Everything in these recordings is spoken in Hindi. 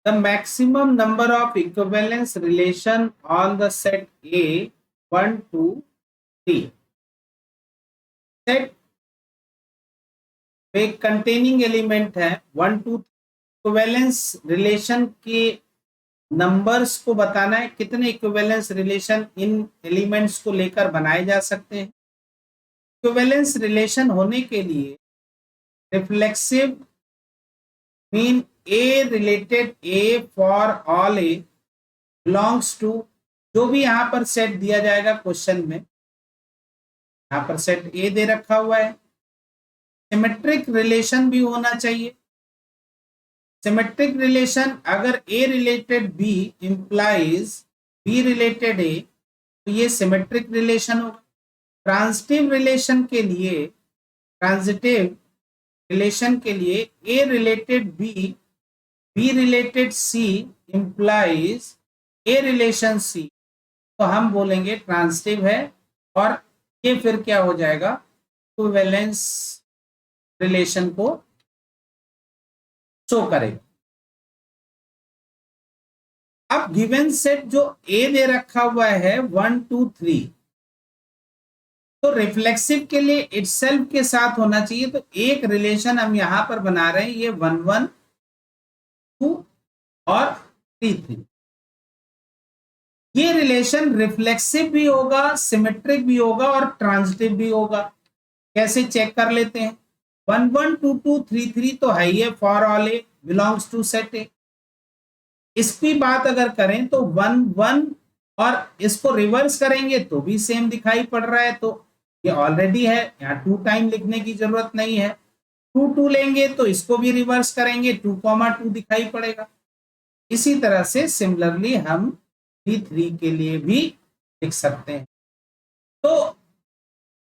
the maximum number of equivalence relation on the set A 1 2 3 set में कंटेनिंग एलिमेंट है 1 2 इक्विवेलेंस रिलेशन के नंबर्स को बताना है, कितने इक्विवेलेंस रिलेशन इन एलिमेंट्स को लेकर बनाए जा सकते हैं। इक्विवेलेंस रिलेशन होने के लिए reflexive mean A related A for all A belongs to, जो भी यहां पर सेट दिया जाएगा क्वेश्चन में, यहां पर सेट A दे रखा हुआ है। सिमेट्रिक रिलेशन भी होना चाहिए। सिमेट्रिक रिलेशन अगर A related B implies B related A, तो ये सिमेट्रिक रिलेशन होगा। ट्रांजिटिव रिलेशन के लिए, ट्रांजिटिव रिलेशन के लिए A related B B related C implies A relation C, तो हम बोलेंगे ट्रांजिटिव है और ये फिर क्या हो जाएगा, इक्विवेलेंस रिलेशन को शो करेगा। अब गिवन सेट जो A दे रखा हुआ है 1 2 3, तो रिफ्लेक्सिव के लिए इटसेल्फ के साथ होना चाहिए। तो एक रिलेशन हम यहां पर बना रहे हैं, ये 1 1 2 और 3 3। ये रिलेशन रिफ्लेक्सिव भी होगा, सिमेट्रिक भी होगा और ट्रांजिटिव भी होगा। कैसे चेक कर लेते हैं। 1 1 2 2 3 3 तो है ये for all A belongs to set A. इसकी बात अगर करें तो 1 1 और इसको रिवर्स करेंगे तो भी सेम दिखाई पड़ रहा है, तो ये ऑलरेडी है, यहाँ 2 टाइम लिखने की जरूरत नहीं है। 2 2 लेंगे तो इसको भी रिवर्स करेंगे, 2 2 दिखाई पड़ेगा। इसी तरह से सिमिलरली हम 3 3 के लिए भी लिख सकते हैं। तो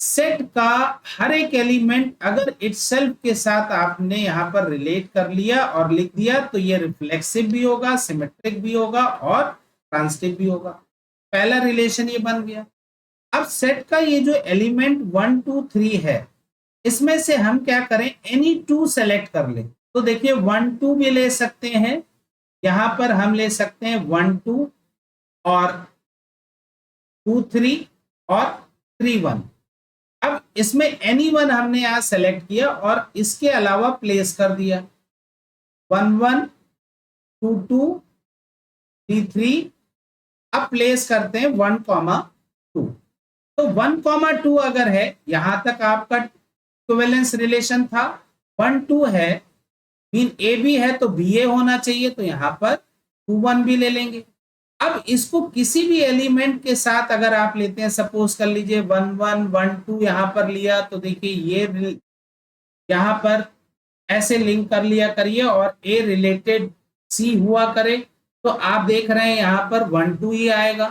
सेट का हर एक एलिमेंट अगर इटसेल्फ के साथ आपने यहां पर रिलेट कर लिया और लिख दिया, तो ये रिफ्लेक्सिव भी होगा, सिमेट्रिक भी होगा और ट्रांजिटिव भी होगा। पहला रिलेशन ये बन गया। अब सेट का ये जो एलिमेंट 1 2 3 है, इसमें से हम क्या करें, एनी 2 सेलेक्ट कर लें। तो देखिए 1 2 भी ले सकते हैं, यहां पर हम ले सकते हैं 1 2 और 2 3 और 3 1। अब इसमें एनी वन हमने यहां सेलेक्ट किया और इसके अलावा प्लेस कर दिया 1 1 2 2 3 3। अब प्लेस करते हैं 1 2। तो 1 2 अगर है, यहां तक आपका इक्विवेलेंस रिलेशन था। 1 2 है मीन ए भी है तो बी ए होना चाहिए, तो यहां पर 2 1 भी ले लेंगे। अब इसको किसी भी एलिमेंट के साथ अगर आप लेते हैं, सपोज कर लीजिए 1 1 1 2 यहां पर लिया, तो देखिए ये यहां पर ऐसे लिंक कर लिया करिए और ए रिलेटेड सी हुआ करे, तो आप देख रहे हैं यहां पर 1 2 ही आएगा,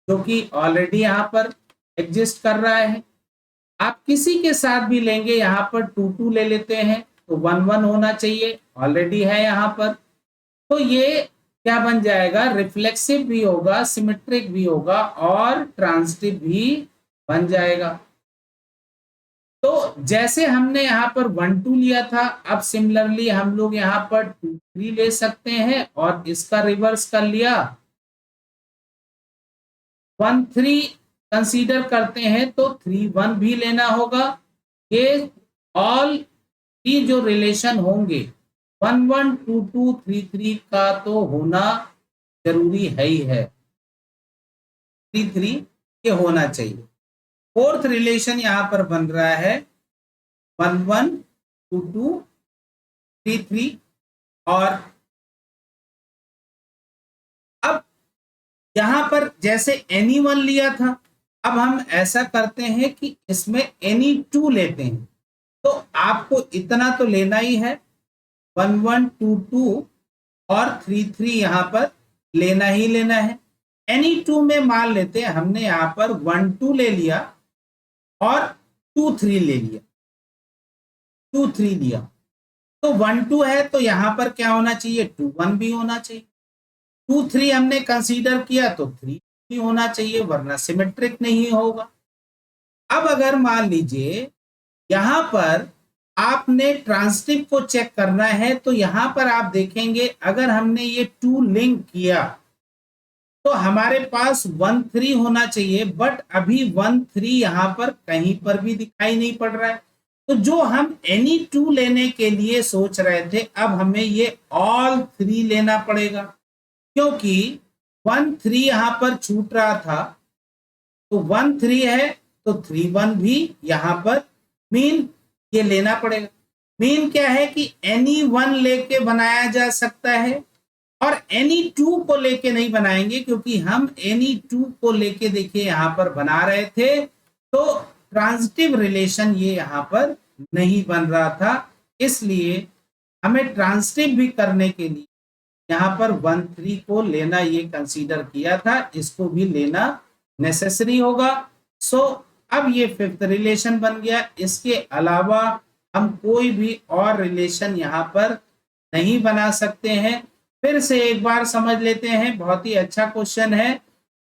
जो कि ऑलरेडी यहां पर एग्जिस्ट कर रहा है। आप किसी के साथ भी लेंगे, यहां पर 2 2 ले लेते हैं तो 1 1 होना चाहिए, ऑलरेडी है यहां पर। तो ये क्या बन जाएगा, रिफ्लेक्सिव भी होगा, सिमेट्रिक भी होगा और ट्रांजिटिव भी बन जाएगा। तो जैसे हमने यहां पर 1 2 लिया था, अब सिमिलरली हम लोग यहां पर 2 3 ले सकते हैं और इसका रिवर्स कर लिया 1 3 कंसीडर करते हैं, तो 3 1 भी लेना होगा। ये ऑल की जो रिलेशन होंगे 1 1 2 2 3 3 का तो होना जरूरी है ही है, 3 3 ये होना चाहिए। फोर्थ रिलेशन यहां पर बन रहा है 1 1 2 2 3 3। और अब यहां पर जैसे एनी वन लिया था, अब हम ऐसा करते हैं कि इसमें एनी 2 लेते हैं, तो आपको इतना तो लेना ही है, 1 1 2 2 और 3 3 यहां पर लेना ही लेना है। एनी 2 में मान लेते हैं हमने यहां पर 1 2 ले लिया और 2 3 ले लिया, 2 3 लिया, तो 1 2 है तो यहां पर क्या होना चाहिए, 2 1 भी होना चाहिए। 2 3 हमने कंसीडर किया तो 3 भी होना चाहिए, वरना सिमेट्रिक नहीं होगा। अब अगर मान लीजिए यहां पर आपने ट्रांजिटिव को चेक करना है तो यहां पर आप देखेंगे अगर हमने ये 2 लिंक किया तो हमारे पास 1 3 होना चाहिए, बट अभी 1 3 यहां पर कहीं पर भी दिखाई नहीं पड़ रहा है। तो जो हम एनी 2 लेने के लिए सोच रहे थे, अब हमें ये ऑल 3 लेना पड़ेगा, क्योंकि 1 3 यहां पर छूट रहा था। तो 1 3 है तो 3 1 भी यहां पर मीन ये लेना पड़ेगा। मीन क्या है कि एनी 1 लेके बनाया जा सकता है और एनी 2 को लेके नहीं बनाएंगे, क्योंकि हम एनी 2 को लेके देखिए यहां पर बना रहे थे तो ट्रांजिटिव रिलेशन ये यहां पर नहीं बन रहा था। इसलिए हमें ट्रांजिटिव भी करने के लिए यहाँ पर 1 3 को लेना ये कंसीडर किया था, इसको भी लेना नेसेसरी होगा। सो अब ये 5th रिलेशन बन गया। इसके अलावा हम कोई भी और रिलेशन यहाँ पर नहीं बना सकते हैं। फिर से एक बार समझ लेते हैं, बहुत ही अच्छा क्वेश्चन है।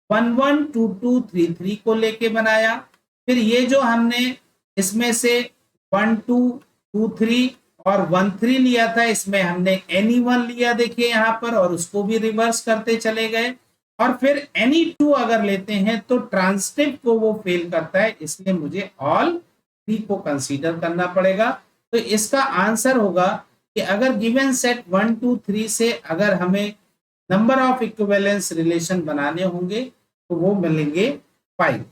1 1 2 2 3 3 को लेके बनाया, फिर ये जो हमने इसमें से 1 2 2 3 और 1 3 लिया था, इसमें हमने एनी 1 लिया देखिए यहाँ पर, और उसको भी रिवर्स करते चले गए। और फिर एनी 2 अगर लेते हैं तो ट्रांजिटिव को वो फेल करता है, इसलिए मुझे ऑल 3 को कंसीडर करना पड़ेगा। तो इसका आंसर होगा कि अगर गिवन सेट 1 2 3 से अगर हमें नंबर ऑफ इक्विवेलेंस रिलेशन बनाने होंगे तो वो मिलेंगे 5।